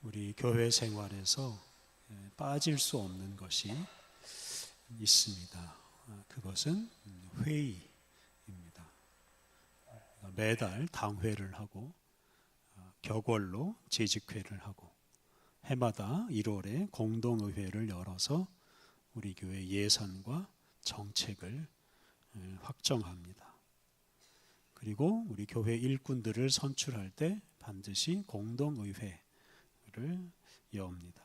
우리 교회 생활에서 빠질 수 없는 것이 있습니다. 그것은 회의입니다. 매달 당회를 하고 격월로 재직회를 하고 해마다 1월에 공동의회를 열어서 우리 교회 예산과 정책을 확정합니다. 그리고 우리 교회 일꾼들을 선출할 때 반드시 공동의회를 여옵니다.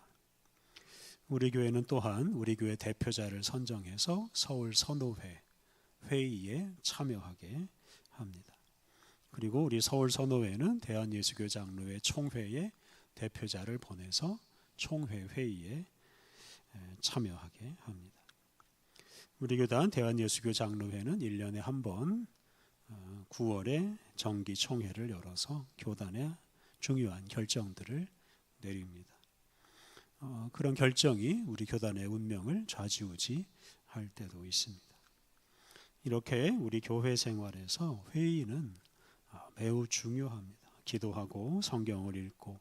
우리 교회는 또한 우리 교회 대표자를 선정해서 서울 선호회 회의에 참여하게 합니다. 그리고 우리 서울 선호회는 대한예수교 장로회 총회에 대표자를 보내서 총회 회의에 참여하게 합니다. 우리 교단 대한예수교 장로회는 1년에 한 번 9월에 정기 총회를 열어서 교단의 중요한 결정들을 내립니다. 그런 결정이 우리 교단의 운명을 좌지우지할 때도 있습니다. 이렇게 우리 교회 생활에서 회의는 매우 중요합니다. 기도하고 성경을 읽고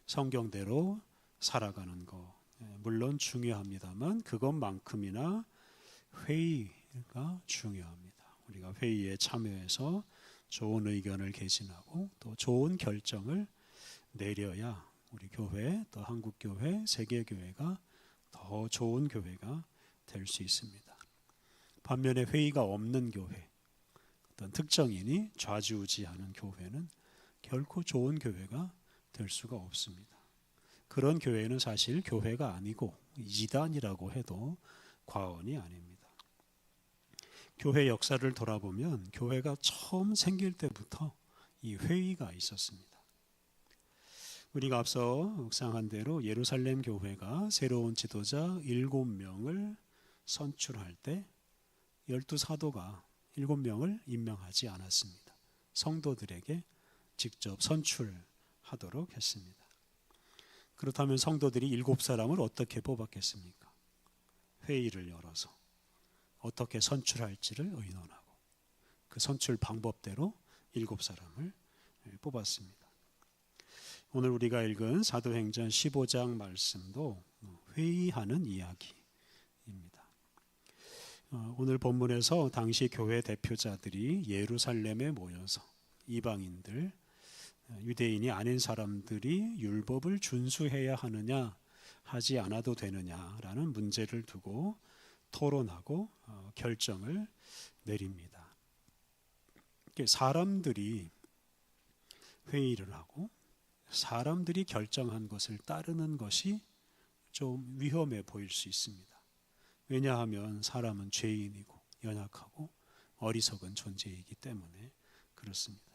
성경대로 살아가는 것 물론 중요합니다만 그것만큼이나 회의가 중요합니다. 우리가 회의에 참여해서 좋은 의견을 개진하고 또 좋은 결정을 내려야 우리 교회, 또 한국교회, 세계교회가 더 좋은 교회가 될 수 있습니다. 반면에 회의가 없는 교회, 어떤 특정인이 좌지우지하는 교회는 결코 좋은 교회가 될 수가 없습니다. 그런 교회는 사실 교회가 아니고 이단이라고 해도 과언이 아닙니다. 교회 역사를 돌아보면 교회가 처음 생길 때부터 이 회의가 있었습니다. 우리가 앞서 묵상한 대로 예루살렘 교회가 새로운 지도자 7명을 선출할 때 12사도가 7명을 임명하지 않았습니다. 성도들에게 직접 선출하도록 했습니다. 그렇다면 성도들이 7사람을 어떻게 뽑았겠습니까? 회의를 열어서 어떻게 선출할지를 의논하고 그 선출 방법대로 7사람을 뽑았습니다. 오늘 우리가 읽은 사도행전 15장 말씀도 회의하는 이야기입니다. 오늘 본문에서 당시 교회 대표자들이 예루살렘에 모여서 이방인들, 유대인이 아닌 사람들이 율법을 준수해야 하느냐 하지 않아도 되느냐라는 문제를 두고 토론하고 결정을 내립니다. 사람들이 회의를 하고 사람들이 결정한 것을 따르는 것이 좀 위험해 보일 수 있습니다. 왜냐하면 사람은 죄인이고 연약하고 어리석은 존재이기 때문에 그렇습니다.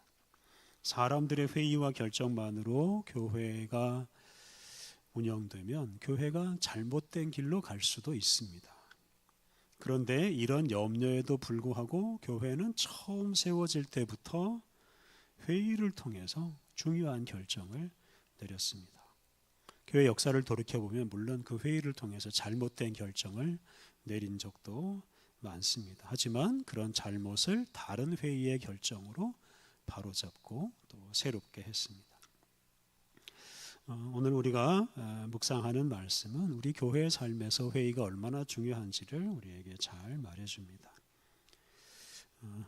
사람들의 회의와 결정만으로 교회가 운영되면 교회가 잘못된 길로 갈 수도 있습니다. 그런데 이런 염려에도 불구하고 교회는 처음 세워질 때부터 회의를 통해서 중요한 결정을 내렸습니다. 교회 역사를 돌이켜보면 물론 그 회의를 통해서 잘못된 결정을 내린 적도 많습니다. 하지만 그런 잘못을 다른 회의의 결정으로 바로잡고 또 새롭게 했습니다. 오늘 우리가 묵상하는 말씀은 우리 교회의 삶에서 회의가 얼마나 중요한지를 우리에게 잘 말해줍니다.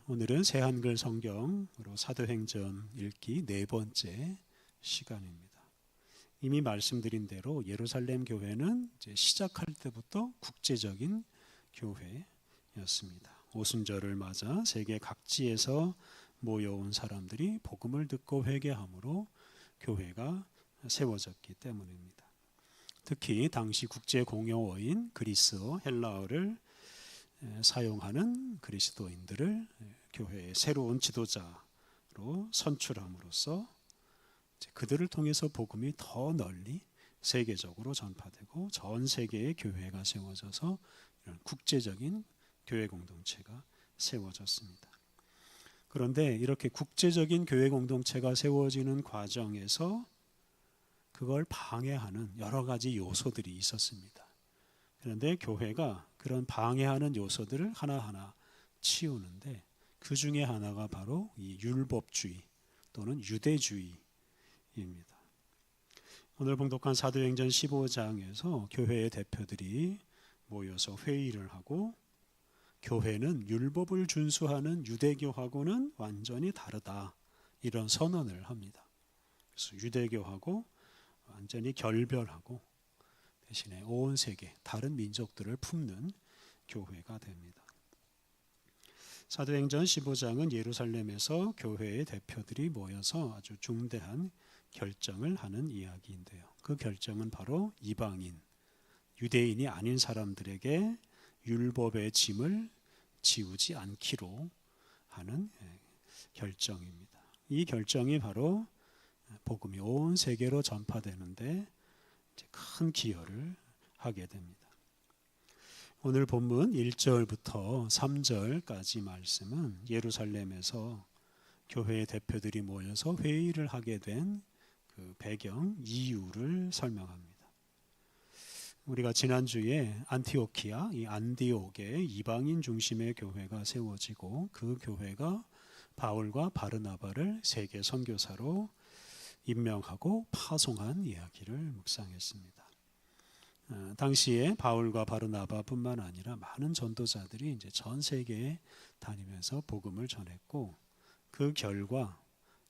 오늘은 새한글 성경으로 사도행전 읽기 4번째 시간입니다. 이미 말씀드린 대로 예루살렘 교회는 이제 시작할 때부터 국제적인 교회였습니다. 오순절을 맞아 세계 각지에서 모여온 사람들이 복음을 듣고 회개함으로 교회가 세워졌기 때문입니다. 특히 당시 국제 공용어인 그리스어, 헬라어를 사용하는 그리스도인들을 교회의 새로운 지도자로 선출함으로써 그들을 통해서 복음이 더 널리 세계적으로 전파되고 전 세계의 교회가 세워져서 이런 국제적인 교회 공동체가 세워졌습니다. 그런데 이렇게 국제적인 교회 공동체가 세워지는 과정에서 그걸 방해하는 여러 가지 요소들이 있었습니다. 그런데 교회가 그런 방해하는 요소들을 하나하나 치우는데 그 중에 하나가 바로 이 율법주의 또는 유대주의입니다. 오늘 봉독한 사도행전 15장에서 교회의 대표들이 모여서 회의를 하고 교회는 율법을 준수하는 유대교하고는 완전히 다르다, 이런 선언을 합니다. 그래서 유대교하고 완전히 결별하고 대신에 온 세계 다른 민족들을 품는 교회가 됩니다. 사도행전 15장은 예루살렘에서 교회의 대표들이 모여서 아주 중대한 결정을 하는 이야기인데요. 그 결정은 바로 이방인, 유대인이 아닌 사람들에게 율법의 짐을 지우지 않기로 하는 결정입니다. 이 결정이 바로 복음이 온 세계로 전파되는데 큰 기여를 하게 됩니다. 오늘 본문 1절부터 3절까지 말씀은 예루살렘에서 교회의 대표들이 모여서 회의를 하게 된 그 배경, 이유를 설명합니다. 우리가 지난주에 안티오키아, 이 안디옥에 이방인 중심의 교회가 세워지고 그 교회가 바울과 바르나바를 세계 선교사로 임명하고 파송한 이야기를 묵상했습니다. 당시에 바울과 바르나바뿐만 아니라 많은 전도자들이 이제 전 세계에 다니면서 복음을 전했고 그 결과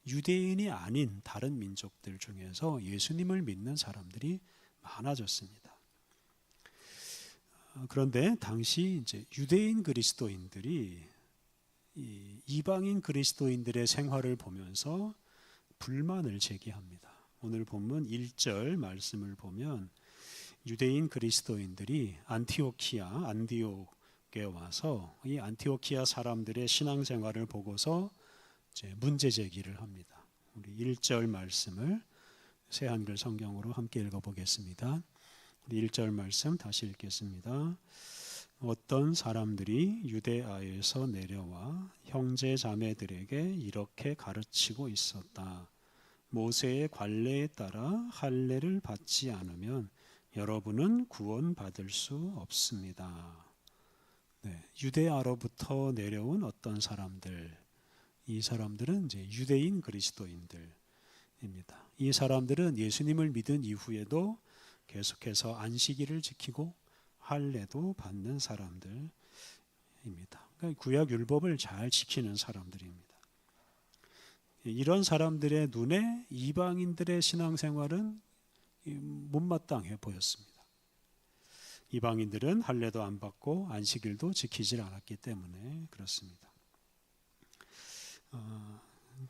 유대인이 아닌 다른 민족들 중에서 예수님을 믿는 사람들이 많아졌습니다. 그런데 당시 이제 유대인 그리스도인들이 이방인 그리스도인들의 생활을 보면서 불만을 제기합니다. 오늘 본문 1절 말씀을 보면 유대인 그리스도인들이 안티오키아, 안디옥에 와서 이 안티오키아 사람들의 신앙생활을 보고서 이제 문제 제기를 합니다. 우리 1절 말씀을 새 한글 성경으로 함께 읽어보겠습니다. 우리 1절 말씀 다시 읽겠습니다. 어떤 사람들이 유대아에서 내려와 형제 자매들에게 이렇게 가르치고 있었다. 모세의 관례에 따라 할례를 받지 않으면 여러분은 구원받을 수 없습니다. 유대아로부터 내려온 어떤 사람들, 이 사람들은 이제 유대인 그리스도인들입니다. 이 사람들은 예수님을 믿은 이후에도 계속해서 안식일을 지키고 할례도 받는 사람들입니다. 그러니까 구약 율법을 잘 지키는 사람들입니다. 이런 사람들의 눈에 이방인들의 신앙생활은 못마땅해 보였습니다. 이방인들은 할례도 안 받고 안식일도 지키질 않았기 때문에 그렇습니다.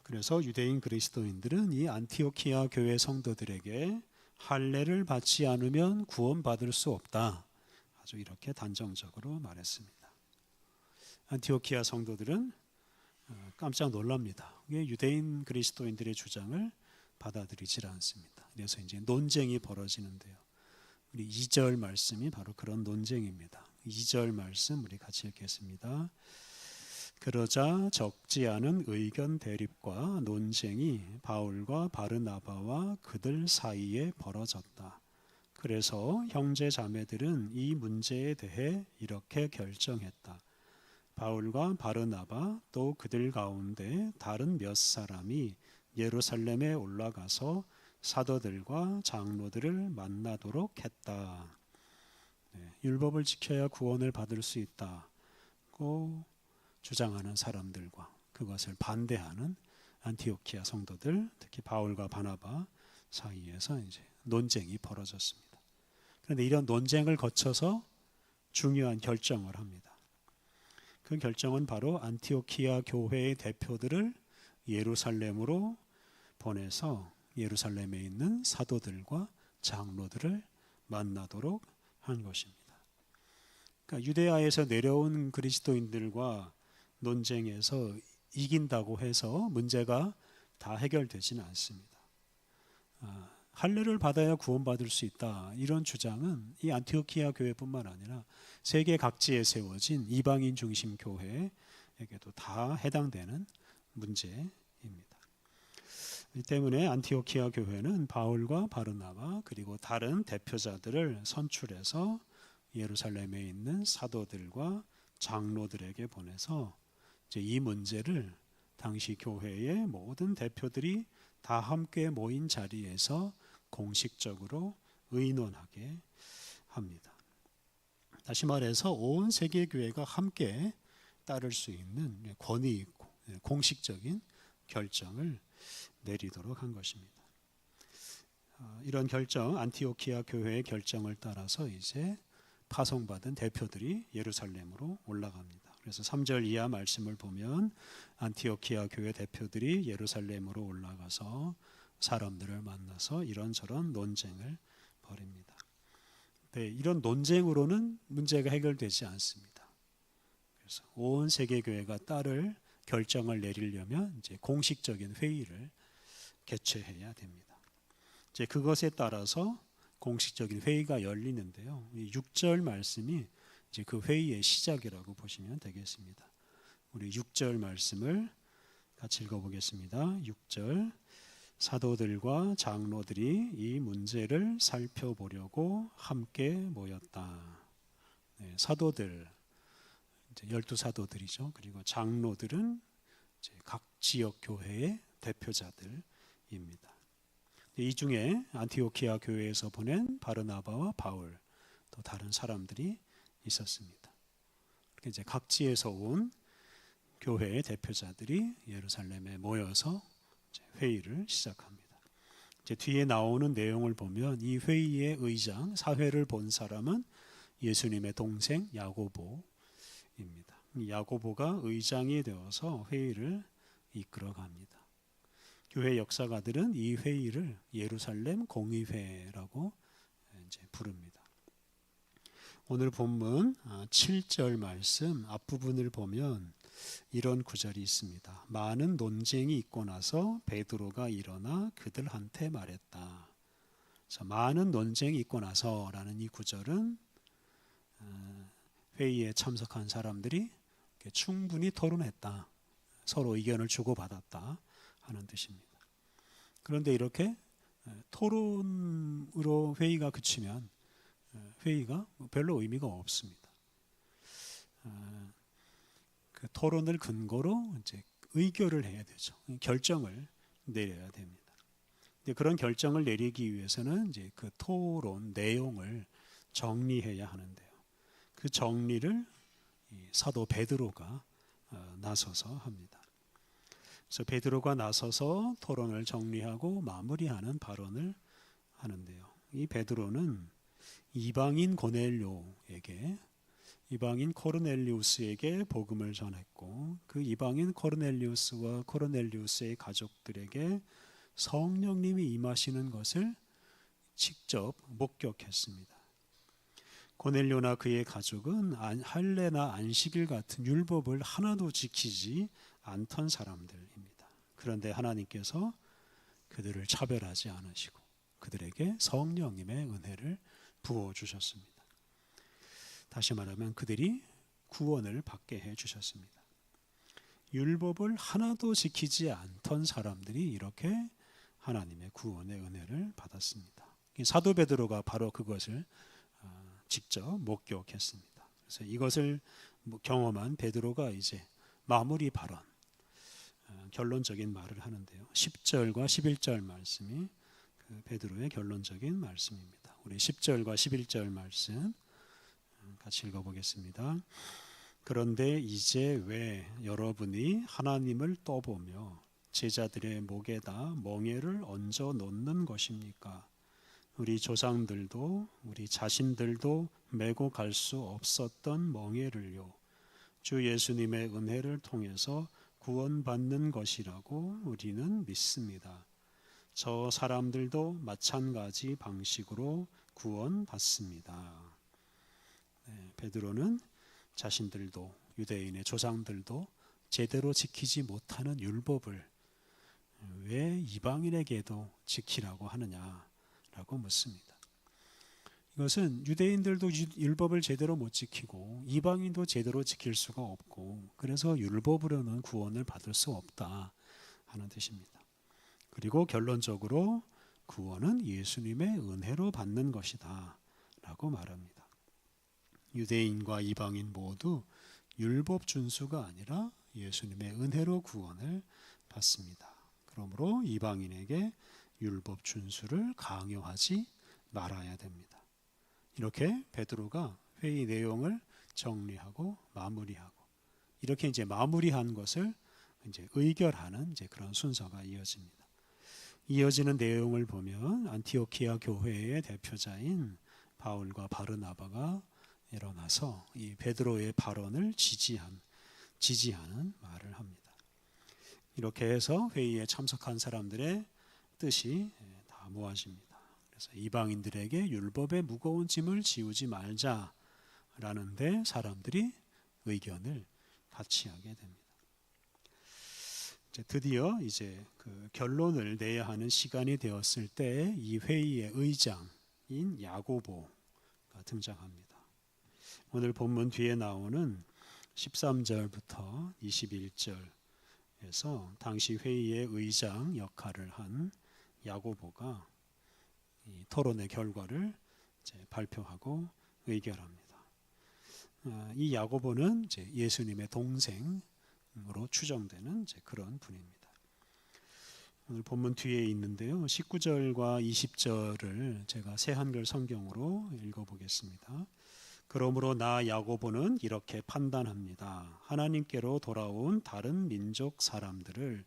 그래서 유대인 그리스도인들은 이 안티오키아 교회 성도들에게 할례를 받지 않으면 구원받을 수 없다, 아주 이렇게 단정적으로 말했습니다. 안티오키아 성도들은 깜짝 놀랍니다. 유대인 그리스도인들의 주장을 받아들이질 않습니다. 그래서 이제 논쟁이 벌어지는데요. 우리 2절 말씀이 바로 그런 논쟁입니다. 2절 말씀 우리 같이 읽겠습니다. 그러자 적지 않은 의견 대립과 논쟁이 바울과 바르나바와 그들 사이에 벌어졌다. 그래서 형제 자매들은 이 문제에 대해 이렇게 결정했다. 바울과 바르나바 또 그들 가운데 다른 몇 사람이 예루살렘에 올라가서 사도들과 장로들을 만나도록 했다. 율법을 지켜야 구원을 받을 수 있다고 주장하는 사람들과 그것을 반대하는 안티오키아 성도들, 특히 바울과 바나바 사이에서 이제 논쟁이 벌어졌습니다. 그런데 이런 논쟁을 거쳐서 중요한 결정을 합니다. 그 결정은 바로 안티오키아 교회의 대표들을 예루살렘으로 보내서 예루살렘에 있는 사도들과 장로들을 만나도록 한 것입니다. 그러니까 유대아에서 내려온 그리스도인들과 논쟁에서 이긴다고 해서 문제가 다 해결되지는 않습니다. 할례를 받아야 구원받을 수 있다, 이런 주장은 이 안티오키아 교회뿐만 아니라 세계 각지에 세워진 이방인 중심 교회에게도 다 해당되는 문제입니다. 이 때문에 안티오키아 교회는 바울과 바르나바 그리고 다른 대표자들을 선출해서 예루살렘에 있는 사도들과 장로들에게 보내서 이제 이 문제를 당시 교회의 모든 대표들이 다 함께 모인 자리에서 공식적으로 의논하게 합니다. 다시 말해서 온 세계 교회가 함께 따를 수 있는 권위 있고 공식적인 결정을 내리도록 한 것입니다. 이런 결정, 안티오키아 교회의 결정을 따라서 이제 파송받은 대표들이 예루살렘으로 올라갑니다. 그래서 3절 이하 말씀을 보면 안티오키아 교회 대표들이 예루살렘으로 올라가서 사람들을 만나서 이런저런 논쟁을 벌입니다. 네, 이런 논쟁으로는 문제가 해결되지 않습니다. 그래서 온 세계 교회가 따를 결정을 내리려면 이제 공식적인 회의를 개최해야 됩니다. 이제 그것에 따라서 공식적인 회의가 열리는데요. 이 6절 말씀이 이제 그 회의의 시작이라고 보시면 되겠습니다. 우리 6절 말씀을 같이 읽어보겠습니다. 6절 사도들과 장로들이 이 문제를 살펴보려고 함께 모였다. 네, 사도들, 이제 12사도들이죠. 그리고 장로들은 이제 각 지역 교회의 대표자들입니다. 이 중에 안티오키아 교회에서 보낸 바르나바와 바울 또 다른 사람들이 있었습니다. 이제 각지에서 온 교회의 대표자들이 예루살렘에 모여서 회의를 시작합니다. 이제 뒤에 나오는 내용을 보면 이 회의의 의장, 사회를 본 사람은 예수님의 동생 야고보입니다. 야고보가 의장이 되어서 회의를 이끌어갑니다. 교회 역사가들은 이 회의를 예루살렘 공의회라고 이제 부릅니다. 오늘 본문 7절 말씀 앞부분을 보면 이런 구절이 있습니다. 많은 논쟁이 있고 나서 베드로가 일어나 그들한테 말했다. 그래서 많은 논쟁이 있고 나서라는 이 구절은 회의에 참석한 사람들이 충분히 토론했다. 서로 의견을 주고받았다 하는 뜻입니다. 그런데 이렇게 토론으로 회의가 그치면 회의가 별로 의미가 없습니다. 그 토론을 근거로 이제 의결을 해야 되죠. 결정을 내려야 됩니다. 근데 그런 결정을 내리기 위해서는 이제 그 토론 내용을 정리해야 하는데요. 그 정리를 사도 베드로가 나서서 합니다. 그래서 베드로가 나서서 토론을 정리하고 마무리하는 발언을 하는데요. 이 베드로는 이방인 코르넬리우스에게 복음을 전했고 그 이방인 코르넬리우스와 코르넬리우스의 가족들에게 성령님이 임하시는 것을 직접 목격했습니다. 고넬료나 그의 가족은 할례나 안식일 같은 율법을 하나도 지키지 않던 사람들입니다. 그런데 하나님께서 그들을 차별하지 않으시고 그들에게 성령님의 은혜를 부어주셨습니다. 다시 말하면 그들이 구원을 받게 해주셨습니다. 율법을 하나도 지키지 않던 사람들이 이렇게 하나님의 구원의 은혜를 받았습니다. 사도 베드로가 바로 그것을 직접 목격했습니다. 그래서 이것을 경험한 베드로가 이제 마무리 발언, 결론적인 말을 하는데요. 10절과 11절 말씀이 그 베드로의 결론적인 말씀입니다. 우리 10절과 11절 말씀 같이 읽어보겠습니다. 그런데 이제 왜 여러분이 하나님을 떠보며 제자들의 목에다 멍에를 얹어 놓는 것입니까? 우리 조상들도 우리 자신들도 메고 갈 수 없었던 멍에를요. 주 예수님의 은혜를 통해서 구원받는 것이라고 우리는 믿습니다. 저 사람들도 마찬가지 방식으로 구원받습니다. 네, 베드로는 자신들도 유대인의 조상들도 제대로 지키지 못하는 율법을 왜 이방인에게도 지키라고 하느냐라고 묻습니다. 이것은 유대인들도 율법을 제대로 못 지키고 이방인도 제대로 지킬 수가 없고 그래서 율법으로는 구원을 받을 수 없다 하는 뜻입니다. 그리고 결론적으로 구원은 예수님의 은혜로 받는 것이다 라고 말합니다. 유대인과 이방인 모두 율법 준수가 아니라 예수님의 은혜로 구원을 받습니다. 그러므로 이방인에게 율법 준수를 강요하지 말아야 됩니다. 이렇게 베드로가 회의 내용을 정리하고 마무리하고 이렇게 이제 마무리한 것을 이제 의결하는 이제 그런 순서가 이어집니다. 이어지는 내용을 보면 안티오키아 교회의 대표자인 바울과 바르나바가 일어나서 이 베드로의 발언을 지지하는 말을 합니다. 이렇게 해서 회의에 참석한 사람들의 뜻이 다 모아집니다. 그래서 이방인들에게 율법의 무거운 짐을 지우지 말자라는데 사람들이 의견을 같이 하게 됩니다. 드디어 이제 그 결론을 내야 하는 시간이 되었을 때 이 회의의 의장인 야고보가 등장합니다. 오늘 본문 뒤에 나오는 13절부터 21절에서 당시 회의의 의장 역할을 한 야고보가 이 토론의 결과를 이제 발표하고 의결합니다. 이 야고보는 이제 예수님의 동생으로 추정되는 이제 그런 분입니다. 오늘 본문 뒤에 있는데요. 19절과 20절을 제가 새 한글 성경으로 읽어보겠습니다. 그러므로 나 야고보는 이렇게 판단합니다. 하나님께로 돌아온 다른 민족 사람들을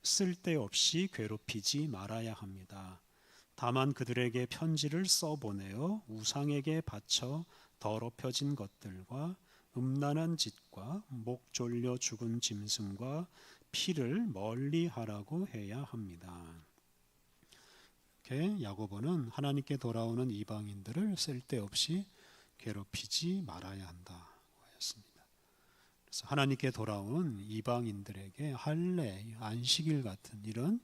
쓸데없이 괴롭히지 말아야 합니다. 다만 그들에게 편지를 써보내어 우상에게 바쳐 더럽혀진 것들과 음란한 짓과 목 졸려 죽은 짐승과 피를 멀리 하라고 해야 합니다. 이렇게 야고보는 하나님께 돌아오는 이방인들을 쓸데없이 괴롭히지 말아야 한다고 하였습니다. 그래서 하나님께 돌아온 이방인들에게 할례, 안식일 같은 이런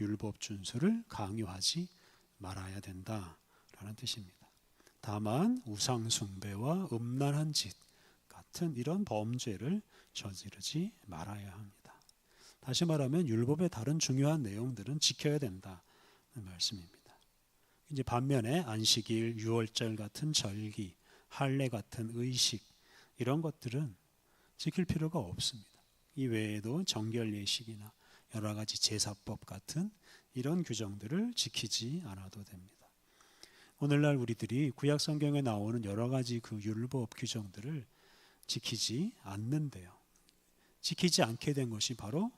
율법 준수를 강요하지 말아야 된다라는 뜻입니다. 다만 우상 숭배와 음란한 짓 같은 이런 범죄를 저지르지 말아야 합니다. 다시 말하면 율법의 다른 중요한 내용들은 지켜야 된다는 말씀입니다. 이제 반면에 안식일, 유월절 같은 절기, 할례 같은 의식 이런 것들은 지킬 필요가 없습니다. 이 외에도 정결 예식이나 여러 가지 제사법 같은 이런 규정들을 지키지 않아도 됩니다. 오늘날 우리들이 구약 성경에 나오는 여러 가지 그 율법 규정들을 지키지 않는데요. 지키지 않게 된 것이 바로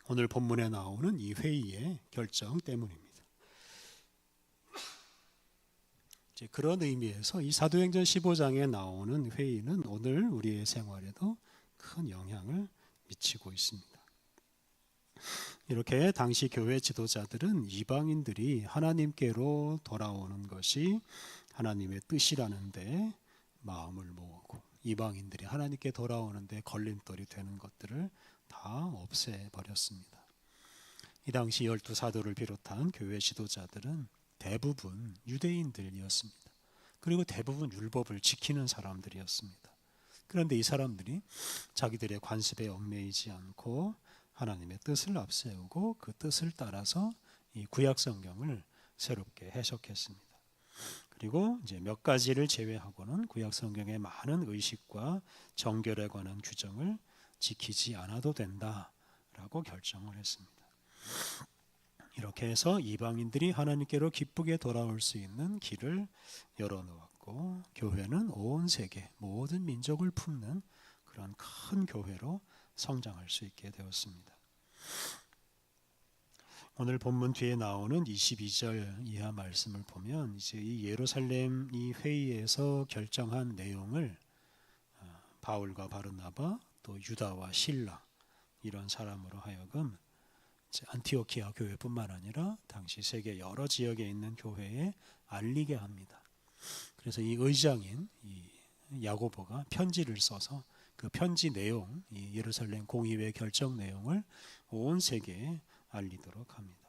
오늘 본문에 나오는 이 회의의 결정 때문입니다. 이제 그런 의미에서 이 사도행전 15장에 나오는 회의는 오늘 우리의 생활에도 큰 영향을 미치고 있습니다. 이렇게 당시 교회 지도자들은 이방인들이 하나님께로 돌아오는 것이 하나님의 뜻이라는데 마음을 모으고 이방인들이 하나님께 돌아오는데 걸림돌이 되는 것들을 다 없애버렸습니다. 이 당시 12사도를 비롯한 교회 지도자들은 대부분 유대인들이었습니다. 그리고 대부분 율법을 지키는 사람들이었습니다. 그런데 이 사람들이 자기들의 관습에 얽매이지 않고 하나님의 뜻을 앞세우고 그 뜻을 따라서 이 구약 성경을 새롭게 해석했습니다. 그리고 이제 몇 가지를 제외하고는 구약 성경의 많은 의식과 정결에 관한 규정을 지키지 않아도 된다라고 결정을 했습니다. 이렇게 해서 이방인들이 하나님께로 기쁘게 돌아올 수 있는 길을 열어놓았고 교회는 온 세계 모든 민족을 품는 그런 큰 교회로 성장할 수 있게 되었습니다. 오늘 본문 뒤에 나오는 22절 이하 말씀을 보면 이제 이 예루살렘 이 회의에서 결정한 내용을 바울과 바르나바 또 유다와 실라 이런 사람으로 하여금 안티오키아 교회뿐만 아니라 당시 세계 여러 지역에 있는 교회에 알리게 합니다. 그래서 이 의장인 이 야고보가 편지를 써서 그 편지 내용, 이 예루살렘 공의회 결정 내용을 온 세계에 알리도록 합니다.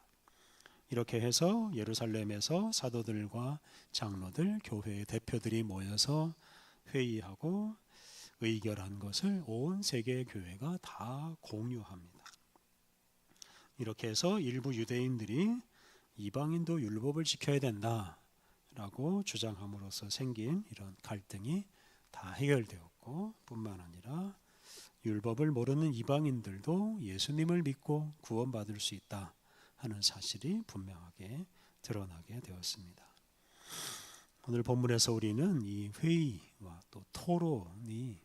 이렇게 해서 예루살렘에서 사도들과 장로들, 교회의 대표들이 모여서 회의하고 의결한 것을 온 세계 교회가 다 공유합니다. 이렇게 해서 일부 유대인들이 이방인도 율법을 지켜야 된다라고 주장함으로써 생긴 이런 갈등이 다 해결되었고 뿐만 아니라 율법을 모르는 이방인들도 예수님을 믿고 구원받을 수 있다 하는 사실이 분명하게 드러나게 되었습니다. 오늘 본문에서 우리는 이 회의와 또 토론이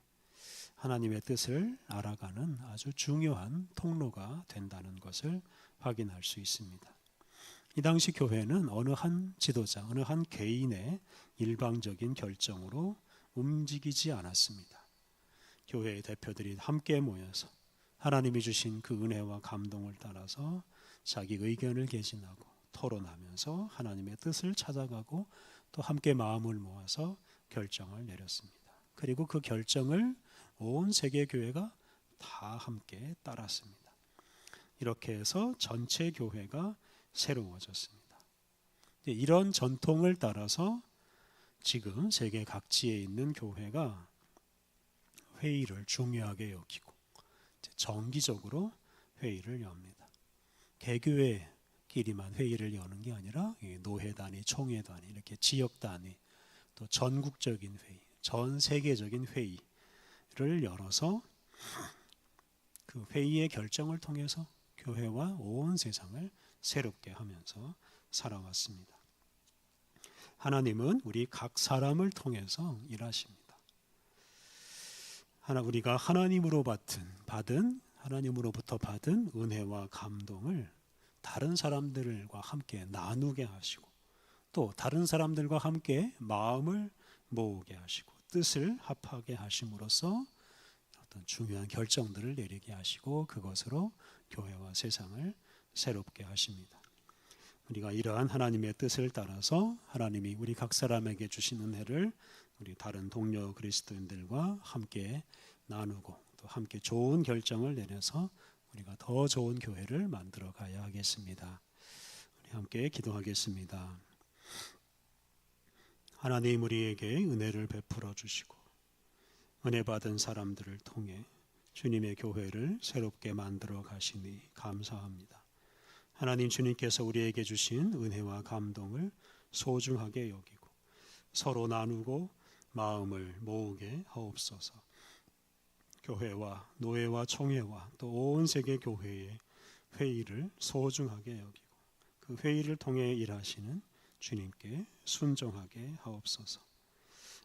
하나님의 뜻을 알아가는 아주 중요한 통로가 된다는 것을 확인할 수 있습니다. 이 당시 교회는 어느 한 지도자, 어느 한 개인의 일방적인 결정으로 움직이지 않았습니다. 교회의 대표들이 함께 모여서 하나님이 주신 그 은혜와 감동을 따라서 자기 의견을 개진하고 토론하면서 하나님의 뜻을 찾아가고 또 함께 마음을 모아서 결정을 내렸습니다. 그리고 그 결정을 온 세계 교회가 다 함께 따랐습니다. 이렇게 해서 전체 교회가 새로워졌습니다. 이런 전통을 따라서 지금 세계 각지에 있는 교회가 회의를 중요하게 여기고 정기적으로 회의를 엽니다. 개교회끼리만 회의를 여는 게 아니라 노회 단위, 총회 단위, 이렇게 지역 단위, 또 전국적인 회의, 전 세계적인 회의를 열어서 그 회의의 결정을 통해서 교회와 온 세상을 새롭게 하면서 살아왔습니다. 하나님은 우리 각 사람을 통해서 일하십니다. 우리가 하나님으로부터 받은 은혜와 감동을 다른 사람들과 함께 나누게 하시고 또 다른 사람들과 함께 마음을 모으게 하시고 뜻을 합하게 하심으로써 어떤 중요한 결정들을 내리게 하시고 그것으로 교회와 세상을 새롭게 하십니다. 우리가 이러한 하나님의 뜻을 따라서 하나님이 우리 각 사람에게 주신 은혜를 우리 다른 동료 그리스도인들과 함께 나누고 또 함께 좋은 결정을 내려서 우리가 더 좋은 교회를 만들어 가야 하겠습니다. 우리 함께 기도하겠습니다. 하나님 우리에게 은혜를 베풀어 주시고 은혜 받은 사람들을 통해 주님의 교회를 새롭게 만들어 가시니 감사합니다. 하나님 주님께서 우리에게 주신 은혜와 감동을 소중하게 여기고 서로 나누고 마음을 모으게 하옵소서. 교회와 노회와 총회와 또 온 세계 교회의 회의를 소중하게 여기고 그 회의를 통해 일하시는 주님께 순종하게 하옵소서.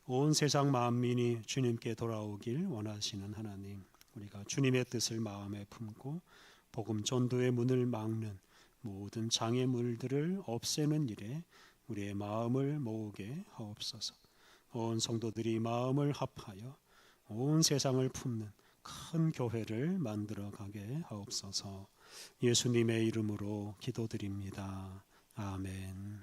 온 세상 만민이 주님께 돌아오길 원하시는 하나님, 우리가 주님의 뜻을 마음에 품고 복음 전도의 문을 막는 모든 장애물들을 없애는 일에 우리의 마음을 모으게 하옵소서. 온 성도들이 마음을 합하여 온 세상을 품는 큰 교회를 만들어 가게 하옵소서. 예수님의 이름으로 기도드립니다. 아멘.